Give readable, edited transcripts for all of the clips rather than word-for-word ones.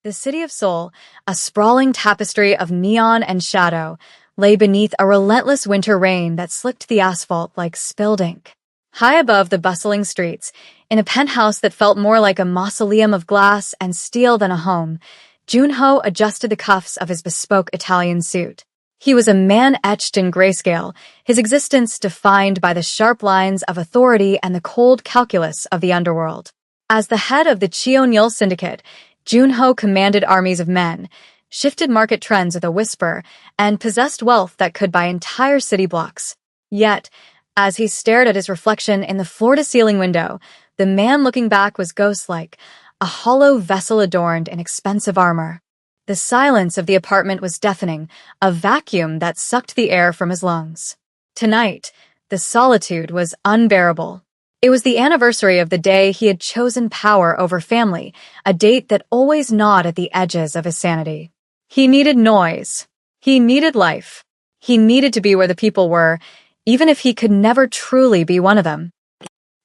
The city of Seoul, a sprawling tapestry of neon and shadow, lay beneath a relentless winter rain that slicked the asphalt like spilled ink. High above the bustling streets, in a penthouse that felt more like a mausoleum of glass and steel than a home, Junho adjusted the cuffs of his bespoke Italian suit. He was a man etched in grayscale, his existence defined by the sharp lines of authority and the cold calculus of the underworld. As the head of the Cheonil Syndicate, Junho commanded armies of men, shifted market trends with a whisper, and possessed wealth that could buy entire city blocks. Yet, as he stared at his reflection in the floor-to-ceiling window, the man looking back was ghost-like, a hollow vessel adorned in expensive armor. The silence of the apartment was deafening, a vacuum that sucked the air from his lungs. Tonight, the solitude was unbearable. It was the anniversary of the day he had chosen power over family, a date that always gnawed at the edges of his sanity. He needed noise. He needed life. He needed to be where the people were, even if he could never truly be one of them.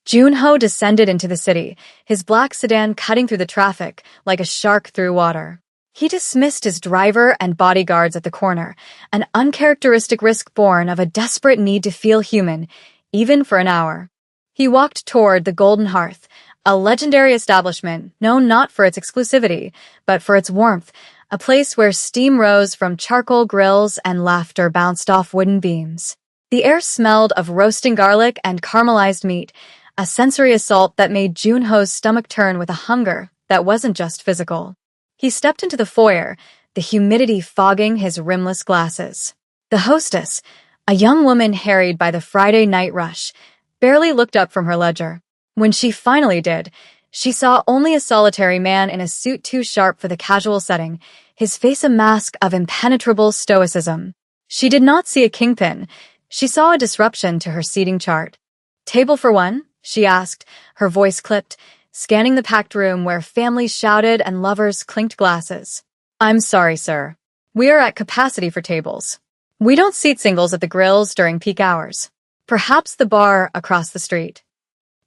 Junho descended into the city, his black sedan cutting through the traffic like a shark through water. He dismissed his driver and bodyguards at the corner, an uncharacteristic risk born of a desperate need to feel human, even for an hour. He walked toward the Golden Hearth, a legendary establishment known not for its exclusivity, but for its warmth, a place where steam rose from charcoal grills and laughter bounced off wooden beams. The air smelled of roasting garlic and caramelized meat, a sensory assault that made Junho's stomach turn with a hunger that wasn't just physical. He stepped into the foyer, the humidity fogging his rimless glasses. The hostess, a young woman harried by the Friday night rush, barely looked up from her ledger. When she finally did, she saw only a solitary man in a suit too sharp for the casual setting, his face a mask of impenetrable stoicism. She did not see a kingpin. She saw a disruption to her seating chart. "Table for one?" she asked, her voice clipped, scanning the packed room where families shouted and lovers clinked glasses. "I'm sorry, sir. We are at capacity for tables. We don't seat singles at the grills during peak hours. Perhaps the bar across the street."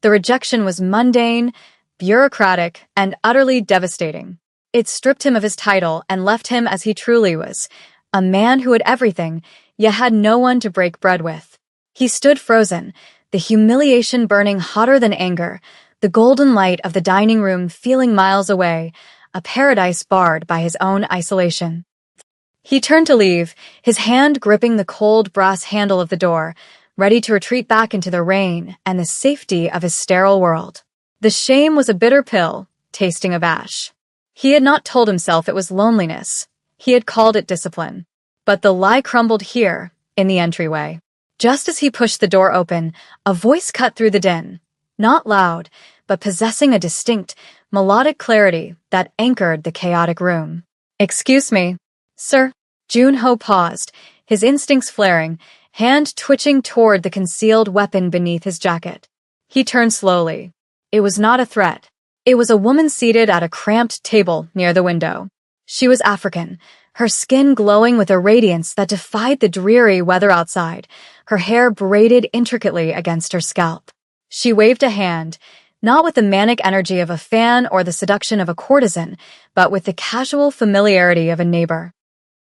The rejection was mundane, bureaucratic, and utterly devastating. It stripped him of his title and left him as he truly was, a man who had everything, yet had no one to break bread with. He stood frozen, the humiliation burning hotter than anger, the golden light of the dining room feeling miles away, a paradise barred by his own isolation. He turned to leave, his hand gripping the cold brass handle of the door, ready to retreat back into the rain and the safety of his sterile world. The shame was a bitter pill, tasting of ash. He had not told himself it was loneliness. He had called it discipline. But the lie crumbled here, in the entryway. Just as he pushed the door open, a voice cut through the din. Not loud, but possessing a distinct, melodic clarity that anchored the chaotic room. "Excuse me, sir." Junho paused, his instincts flaring, hand twitching toward the concealed weapon beneath his jacket. He turned slowly. It was not a threat. It was a woman seated at a cramped table near the window. She was African, her skin glowing with a radiance that defied the dreary weather outside, her hair braided intricately against her scalp. She waved a hand, not with the manic energy of a fan or the seduction of a courtesan, but with the casual familiarity of a neighbor.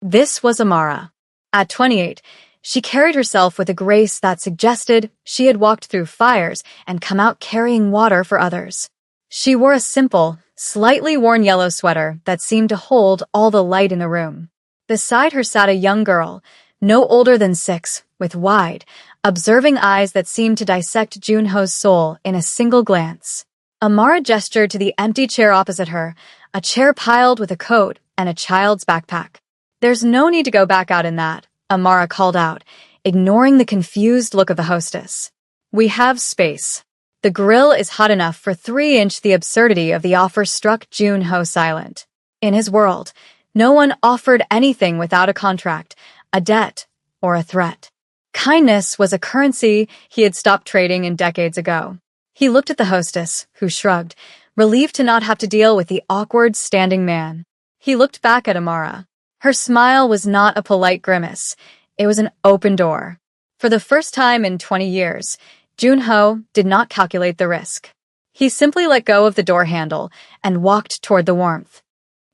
This was Amara. At 28, she carried herself with a grace that suggested she had walked through fires and come out carrying water for others. She wore a simple, slightly worn yellow sweater that seemed to hold all the light in the room. Beside her sat a young girl, no older than 6, with wide, observing eyes that seemed to dissect Junho's soul in a single glance. Amara gestured to the empty chair opposite her, a chair piled with a coat and a child's backpack. "There's no need to go back out in that," Amara called out, ignoring the confused look of the hostess. "We have space." The grill is hot enough for 3-inch. The absurdity of the offer struck Junho silent. In his world, no one offered anything without a contract, a debt, or a threat. Kindness was a currency he had stopped trading in decades ago. He looked at the hostess, who shrugged, relieved to not have to deal with the awkward standing man. He looked back at Amara. Her smile was not a polite grimace. It was an open door. For the first time in 20 years, Junho did not calculate the risk. He simply let go of the door handle and walked toward the warmth.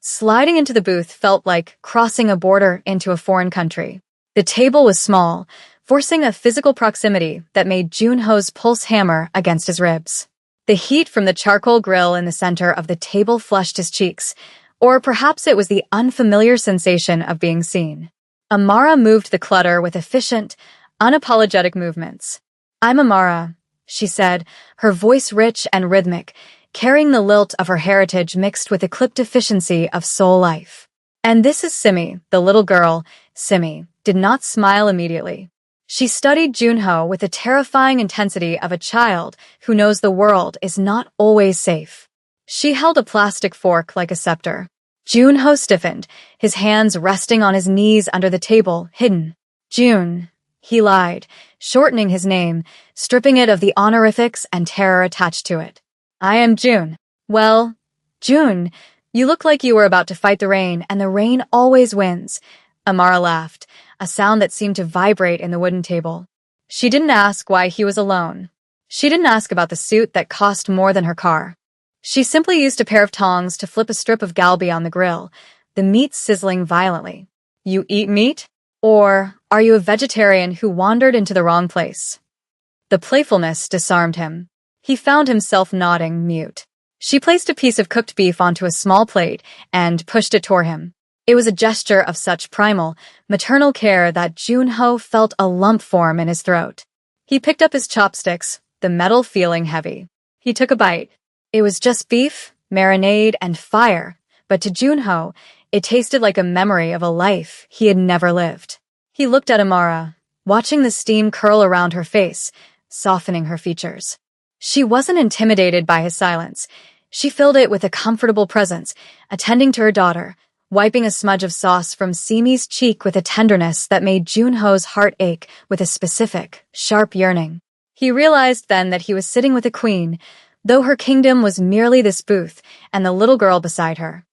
Sliding into the booth felt like crossing a border into a foreign country. The table was small, forcing a physical proximity that made Junho's pulse hammer against his ribs. The heat from the charcoal grill in the center of the table flushed his cheeks, or perhaps it was the unfamiliar sensation of being seen. Amara moved the clutter with efficient, unapologetic movements. "I'm Amara," she said, her voice rich and rhythmic, carrying the lilt of her heritage mixed with the clipped efficiency of soul life. "And this is Simi, the little girl." Simi did not smile immediately. She studied Junho with the terrifying intensity of a child who knows the world is not always safe. She held a plastic fork like a scepter. Junho stiffened, his hands resting on his knees under the table, hidden. "June," he lied, shortening his name, stripping it of the honorifics and terror attached to it. "I am June." "Well, June, you look like you were about to fight the rain, and the rain always wins." Amara laughed, a sound that seemed to vibrate in the wooden table. She didn't ask why he was alone. She didn't ask about the suit that cost more than her car. She simply used a pair of tongs to flip a strip of galbi on the grill, the meat sizzling violently. "You eat meat? Or are you a vegetarian who wandered into the wrong place?" The playfulness disarmed him. He found himself nodding, mute. She placed a piece of cooked beef onto a small plate and pushed it toward him. It was a gesture of such primal, maternal care that Junho felt a lump form in his throat. He picked up his chopsticks, the metal feeling heavy. He took a bite. It was just beef, marinade, and fire, but to Junho, it tasted like a memory of a life he had never lived. He looked at Amara, watching the steam curl around her face, softening her features. She wasn't intimidated by his silence. She filled it with a comfortable presence, attending to her daughter, wiping a smudge of sauce from Simi's cheek with a tenderness that made Junho's heart ache with a specific, sharp yearning. He realized then that he was sitting with a queen, though her kingdom was merely this booth and the little girl beside her.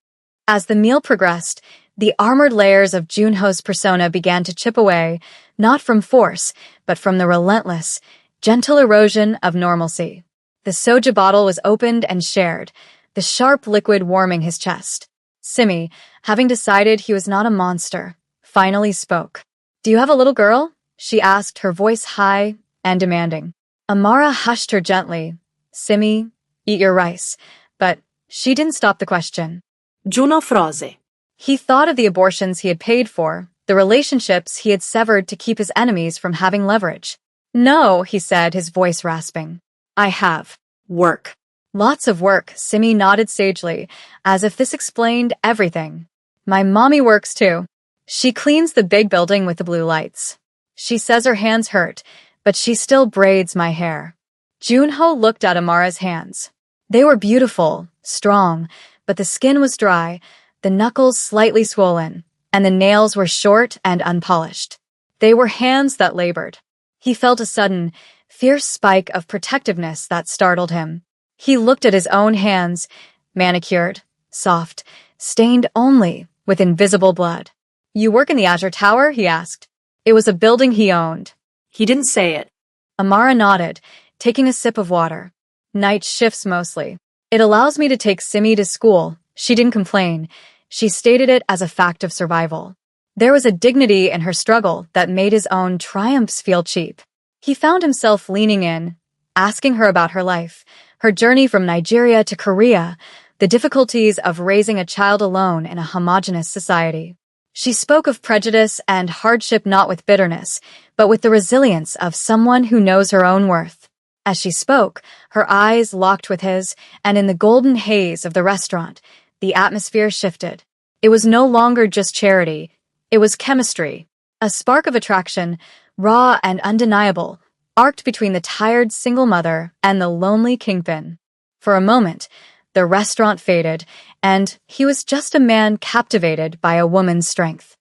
As the meal progressed, the armored layers of Junho's persona began to chip away, not from force, but from the relentless, gentle erosion of normalcy. The soja bottle was opened and shared, the sharp liquid warming his chest. Simi, having decided he was not a monster, finally spoke. "Do you have a little girl?" she asked, her voice high and demanding. Amara hushed her gently. "Simi, eat your rice." But she didn't stop the question. Juno frose. He thought of the abortions he had paid for, the relationships he had severed to keep his enemies from having leverage. "No," he said, his voice rasping. "I have work." "Lots of work," Simi nodded sagely, as if this explained everything. "My mommy works too. She cleans the big building with the blue lights. She says her hands hurt, but she still braids my hair." Junho looked at Amara's hands. They were beautiful, strong, but the skin was dry, the knuckles slightly swollen, and the nails were short and unpolished. They were hands that labored. He felt a sudden, fierce spike of protectiveness that startled him. He looked at his own hands, manicured, soft, stained only with invisible blood. "You work in the Azure Tower?" he asked. It was a building he owned. He didn't say it. Amara nodded, taking a sip of water. "Night shifts mostly. It allows me to take Simi to school." She didn't complain. She stated it as a fact of survival. There was a dignity in her struggle that made his own triumphs feel cheap. He found himself leaning in, asking her about her life, her journey from Nigeria to Korea, the difficulties of raising a child alone in a homogeneous society. She spoke of prejudice and hardship not with bitterness, but with the resilience of someone who knows her own worth. As she spoke, her eyes locked with his, and in the golden haze of the restaurant, the atmosphere shifted. It was no longer just charity, it was chemistry. A spark of attraction, raw and undeniable, arced between the tired single mother and the lonely kingpin. For a moment, the restaurant faded, and he was just a man captivated by a woman's strength.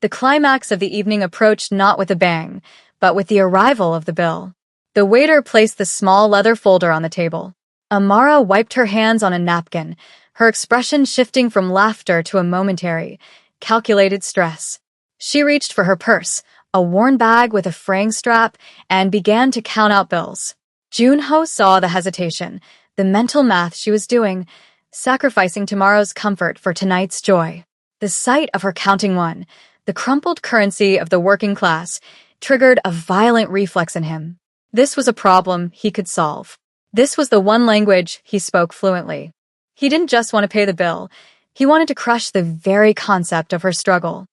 The climax of the evening approached not with a bang, but with the arrival of the bill. The waiter placed the small leather folder on the table. Amara wiped her hands on a napkin, her expression shifting from laughter to a momentary, calculated stress. She reached for her purse, a worn bag with a fraying strap, and began to count out bills. Junho saw the hesitation, the mental math she was doing. sacrificing tomorrow's comfort for tonight's joy. The sight of her counting one, the crumpled currency of the working class, triggered a violent reflex in him. This was a problem he could solve. This was the one language he spoke fluently. He didn't just want to pay the bill. He wanted to crush the very concept of her struggle.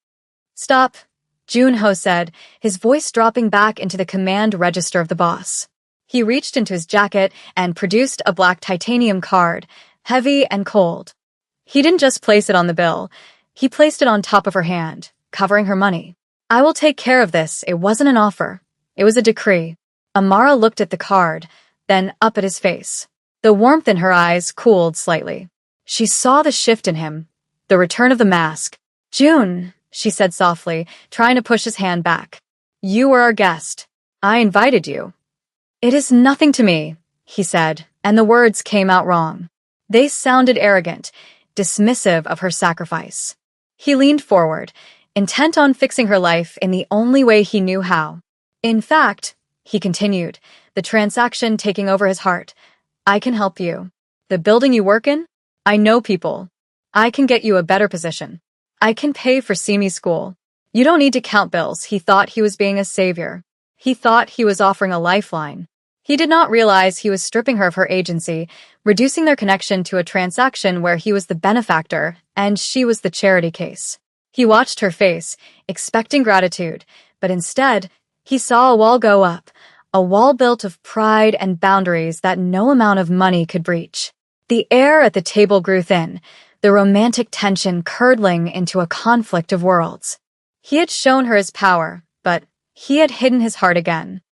"Stop," Junho said, his voice dropping back into the command register of the boss. He reached into his jacket and produced a black titanium card, heavy and cold. He didn't just place it on the bill. He placed it on top of her hand, covering her money. "I will take care of this." It wasn't an offer. It was a decree. Amara looked at the card, then up at his face. The warmth in her eyes cooled slightly. She saw the shift in him, the return of the mask. "June," she said softly, trying to push his hand back. "You were our guest. I invited you." "It is nothing to me," he said, and the words came out wrong. They sounded arrogant, dismissive of her sacrifice. He leaned forward, intent on fixing her life in the only way he knew how. "In fact," he continued, the transaction taking over his heart, "I can help you. The building you work in? I know people. I can get you a better position. I can pay for Simi's school. You don't need to count bills." He thought he was being a savior. He thought he was offering a lifeline. He did not realize he was stripping her of her agency, reducing their connection to a transaction where he was the benefactor and she was the charity case. He watched her face, expecting gratitude, but instead, he saw a wall go up, a wall built of pride and boundaries that no amount of money could breach. The air at the table grew thin, the romantic tension curdling into a conflict of worlds. He had shown her his power, but he had hidden his heart again.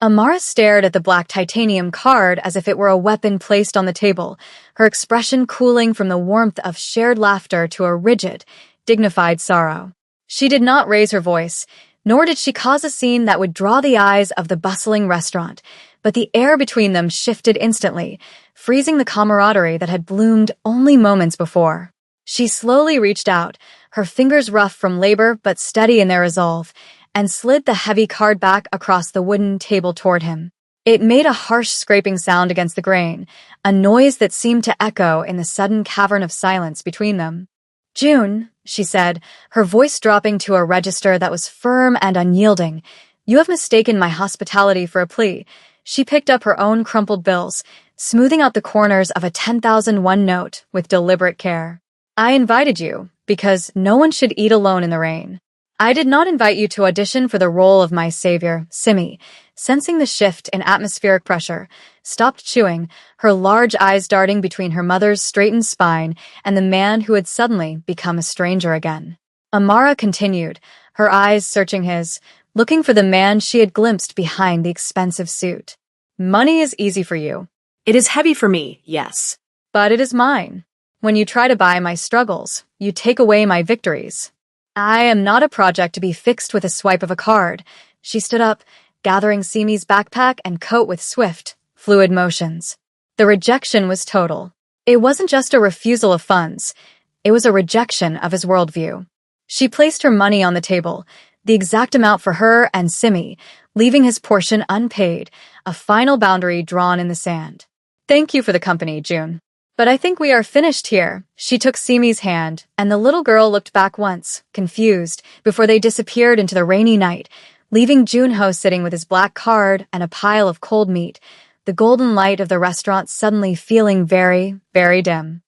Amara stared at the black titanium card as if it were a weapon placed on the table, her expression cooling from the warmth of shared laughter to a rigid, dignified sorrow. She did not raise her voice, nor did she cause a scene that would draw the eyes of the bustling restaurant, but the air between them shifted instantly, freezing the camaraderie that had bloomed only moments before. She slowly reached out, her fingers rough from labor but steady in their resolve, and slid the heavy card back across the wooden table toward him. It made a harsh scraping sound against the grain, a noise that seemed to echo in the sudden cavern of silence between them. "June," she said, her voice dropping to a register that was firm and unyielding, "you have mistaken my hospitality for a plea." She picked up her own crumpled bills, smoothing out the corners of a 10,001 note with deliberate care. "I invited you because no one should eat alone in the rain. I did not invite you to audition for the role of my savior." Simi, sensing the shift in atmospheric pressure, stopped chewing, her large eyes darting between her mother's straightened spine and the man who had suddenly become a stranger again. Amara continued, her eyes searching his, looking for the man she had glimpsed behind the expensive suit. "Money is easy for you." It is heavy for me, yes. "But it is mine. When you try to buy my struggles, you take away my victories." "I am not a project to be fixed with a swipe of a card." She stood up, gathering Simi's backpack and coat with swift, fluid motions. The rejection was total. It wasn't just a refusal of funds. It was a rejection of his worldview. She placed her money on the table, the exact amount for her and Simi, leaving his portion unpaid, a final boundary drawn in the sand. "Thank you for the company, June. But I think we are finished here." She took Simi's hand, and the little girl looked back once, confused, before they disappeared into the rainy night, leaving Junho sitting with his black card and a pile of cold meat, the golden light of the restaurant suddenly feeling very, very dim.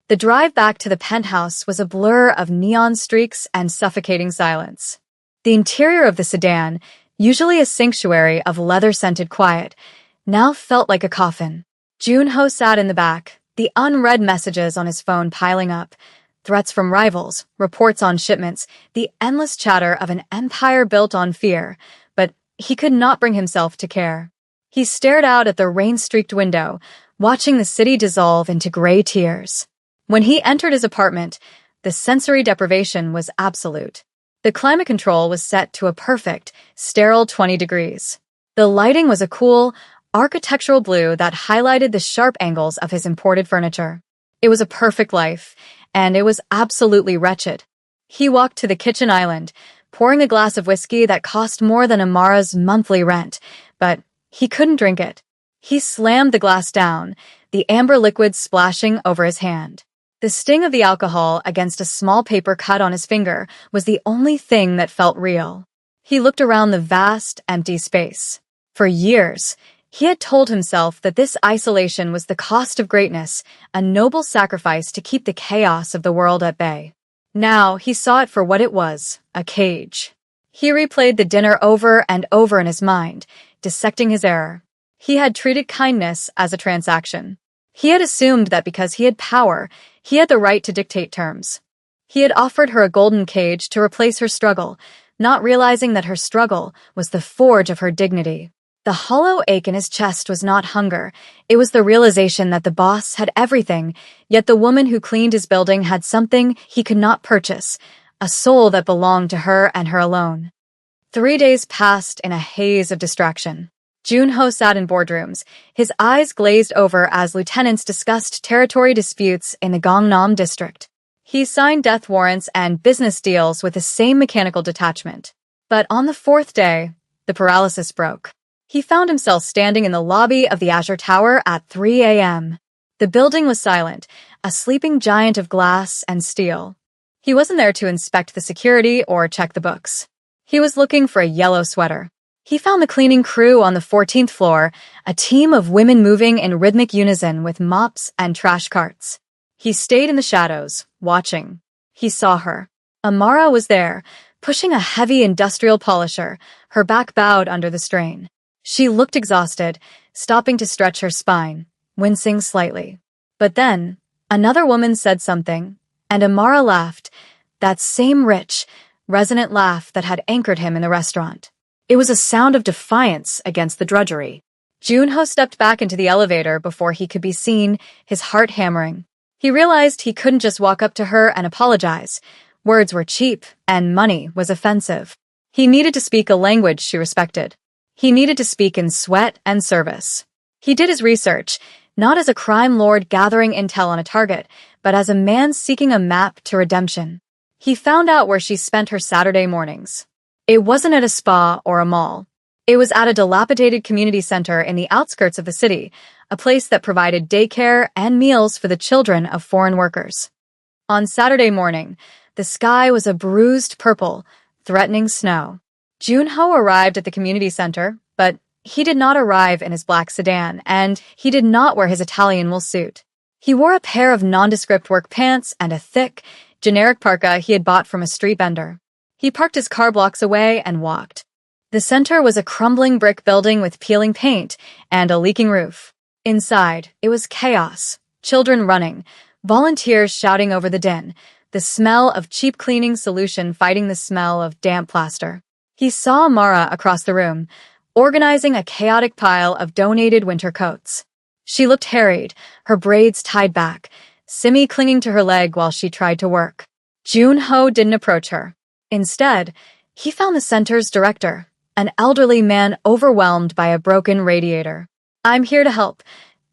The drive back to the penthouse was a blur of neon streaks and suffocating silence. The interior of the sedan, usually a sanctuary of leather-scented quiet, now felt like a coffin. Junho sat in the back, the unread messages on his phone piling up, threats from rivals, reports on shipments, the endless chatter of an empire built on fear, but he could not bring himself to care. He stared out at the rain-streaked window, watching the city dissolve into gray tears. When he entered his apartment, the sensory deprivation was absolute. The climate control was set to a perfect, sterile 20 degrees. The lighting was a cool, architectural blue that highlighted the sharp angles of his imported furniture. It was a perfect life, and it was absolutely wretched. He walked to the kitchen island, pouring a glass of whiskey that cost more than Amara's monthly rent, but he couldn't drink it. He slammed the glass down, the amber liquid splashing over his hand. The sting of the alcohol against a small paper cut on his finger was the only thing that felt real. He looked around the vast, empty space. For years, he had told himself that this isolation was the cost of greatness, a noble sacrifice to keep the chaos of the world at bay. Now he saw it for what it was, a cage. He replayed the dinner over and over in his mind, dissecting his error. He had treated kindness as a transaction. He had assumed that because he had power, he had the right to dictate terms. He had offered her a golden cage to replace her struggle, not realizing that her struggle was the forge of her dignity. The hollow ache in his chest was not hunger. It was the realization that the boss had everything, yet the woman who cleaned his building had something he could not purchase, a soul that belonged to her and her alone. 3 days passed in a haze of distraction. Junho sat in boardrooms, his eyes glazed over as lieutenants discussed territory disputes in the Gangnam district. He signed death warrants and business deals with the same mechanical detachment. But on the 4th day, the paralysis broke. He found himself standing in the lobby of the Azure Tower at 3 a.m. The building was silent, a sleeping giant of glass and steel. He wasn't there to inspect the security or check the books. He was looking for a yellow sweater. He found the cleaning crew on the 14th floor, a team of women moving in rhythmic unison with mops and trash carts. He stayed in the shadows, watching. He saw her. Amara was there, pushing a heavy industrial polisher, her back bowed under the strain. She looked exhausted, stopping to stretch her spine, wincing slightly. But then, another woman said something, and Amara laughed, that same rich, resonant laugh that had anchored him in the restaurant. It was a sound of defiance against the drudgery. Junho stepped back into the elevator before he could be seen, his heart hammering. He realized he couldn't just walk up to her and apologize. Words were cheap, and money was offensive. He needed to speak a language she respected. He needed to speak in sweat and service. He did his research, not as a crime lord gathering intel on a target, but as a man seeking a map to redemption. He found out where she spent her Saturday mornings. It wasn't at a spa or a mall. It was at a dilapidated community center in the outskirts of the city, a place that provided daycare and meals for the children of foreign workers. On Saturday morning, the sky was a bruised purple, threatening snow. Junho arrived at the community center, but he did not arrive in his black sedan, and he did not wear his Italian wool suit. He wore a pair of nondescript work pants and a thick, generic parka he had bought from a street vendor. He parked his car blocks away and walked. The center was a crumbling brick building with peeling paint and a leaking roof. Inside, it was chaos, children running, volunteers shouting over the din, the smell of cheap cleaning solution fighting the smell of damp plaster. He saw Amara across the room, organizing a chaotic pile of donated winter coats. She looked harried, her braids tied back, Simi clinging to her leg while she tried to work. Junho didn't approach her. Instead, he found the center's director, an elderly man overwhelmed by a broken radiator. "I'm here to help,"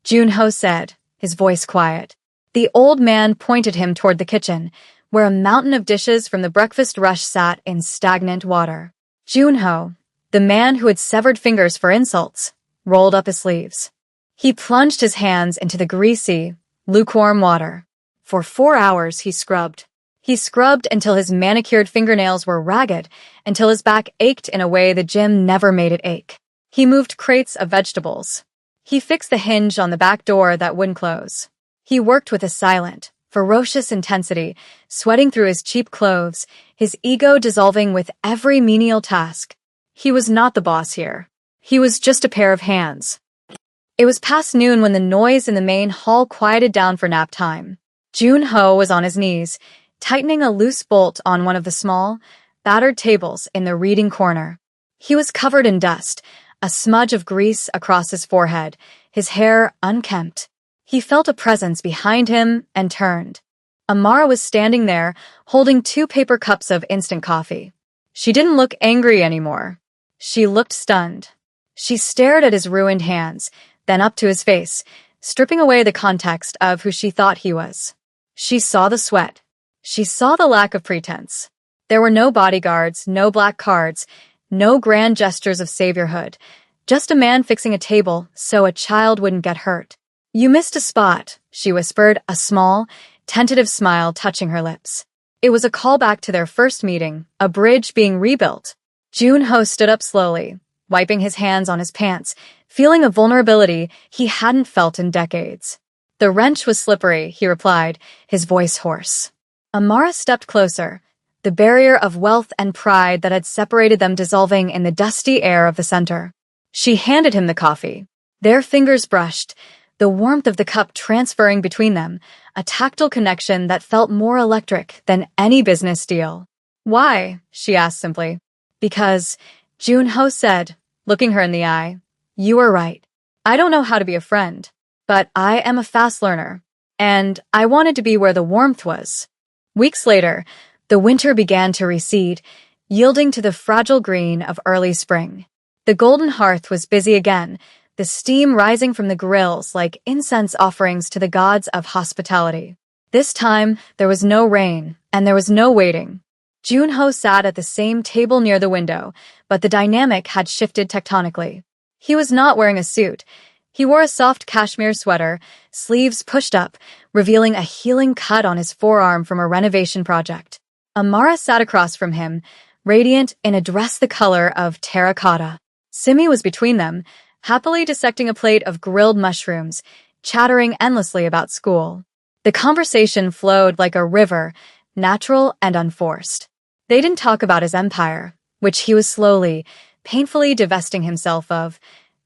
Junho said, his voice quiet. The old man pointed him toward the kitchen, where a mountain of dishes from the breakfast rush sat in stagnant water. Junho, the man who had severed fingers for insults, rolled up his sleeves. He plunged his hands into the greasy, lukewarm water. For 4 hours he scrubbed. He scrubbed until his manicured fingernails were ragged, until his back ached in a way the gym never made it ache. He moved crates of vegetables. He fixed the hinge on the back door that wouldn't close. He worked with a silent, ferocious intensity, sweating through his cheap clothes, his ego dissolving with every menial task. He was not the boss here. He was just a pair of hands. It was past noon when the noise in the main hall quieted down for nap time. Junho was on his knees, tightening a loose bolt on one of the small, battered tables in the reading corner. He was covered in dust, a smudge of grease across his forehead, his hair unkempt. He felt a presence behind him and turned. Amara was standing there, holding 2 paper cups of instant coffee. She didn't look angry anymore. She looked stunned. She stared at his ruined hands, then up to his face, stripping away the context of who she thought he was. She saw the sweat. She saw the lack of pretense. There were no bodyguards, no black cards, no grand gestures of saviorhood, just a man fixing a table so a child wouldn't get hurt. You missed a spot, she whispered, a small, tentative smile touching her lips. It was a callback to their first meeting, a bridge being rebuilt. Junho stood up slowly, wiping his hands on his pants, feeling a vulnerability he hadn't felt in decades. The wrench was slippery, he replied, his voice hoarse. Amara stepped closer, the barrier of wealth and pride that had separated them dissolving in the dusty air of the center. She handed him the coffee. Their fingers brushed, the warmth of the cup transferring between them, a tactile connection that felt more electric than any business deal. Why? She asked simply. Because, Junho said, looking her in the eye, you were right. I don't know how to be a friend, but I am a fast learner, and I wanted to be where the warmth was. Weeks later, the winter began to recede, yielding to the fragile green of early spring. The golden hearth was busy again, the steam rising from the grills like incense offerings to the gods of hospitality. This time, there was no rain, and there was no waiting. Junho sat at the same table near the window, but the dynamic had shifted tectonically. He was not wearing a suit. He wore a soft cashmere sweater, sleeves pushed up, revealing a healing cut on his forearm from a renovation project. Amara sat across from him, radiant in a dress the color of terracotta. Simi was between them, happily dissecting a plate of grilled mushrooms, chattering endlessly about school. The conversation flowed like a river, natural and unforced. They didn't talk about his empire, which he was slowly, painfully divesting himself of,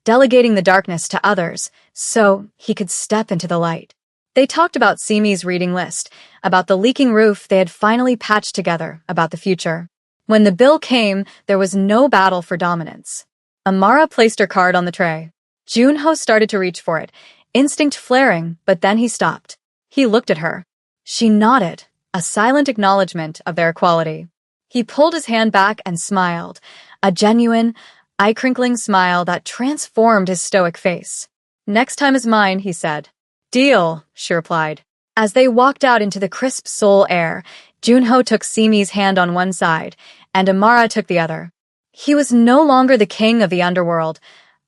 delegating the darkness to others so he could step into the light. They talked about Simi's reading list, about the leaking roof they had finally patched together, about the future. When the bill came, there was no battle for dominance. Amara placed her card on the tray. Junho started to reach for it, instinct flaring, but then he stopped. He looked at her. She nodded, a silent acknowledgement of their equality. He pulled his hand back and smiled, a genuine, eye-crinkling smile that transformed his stoic face. Next time is mine, he said. Deal, she replied. As they walked out into the crisp Seoul air, Junho took Simi's hand on one side, and Amara took the other. He was no longer the king of the underworld,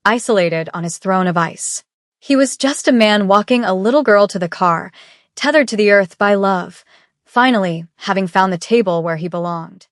isolated on his throne of ice. He was just a man walking a little girl to the car, tethered to the earth by love, finally having found the table where he belonged.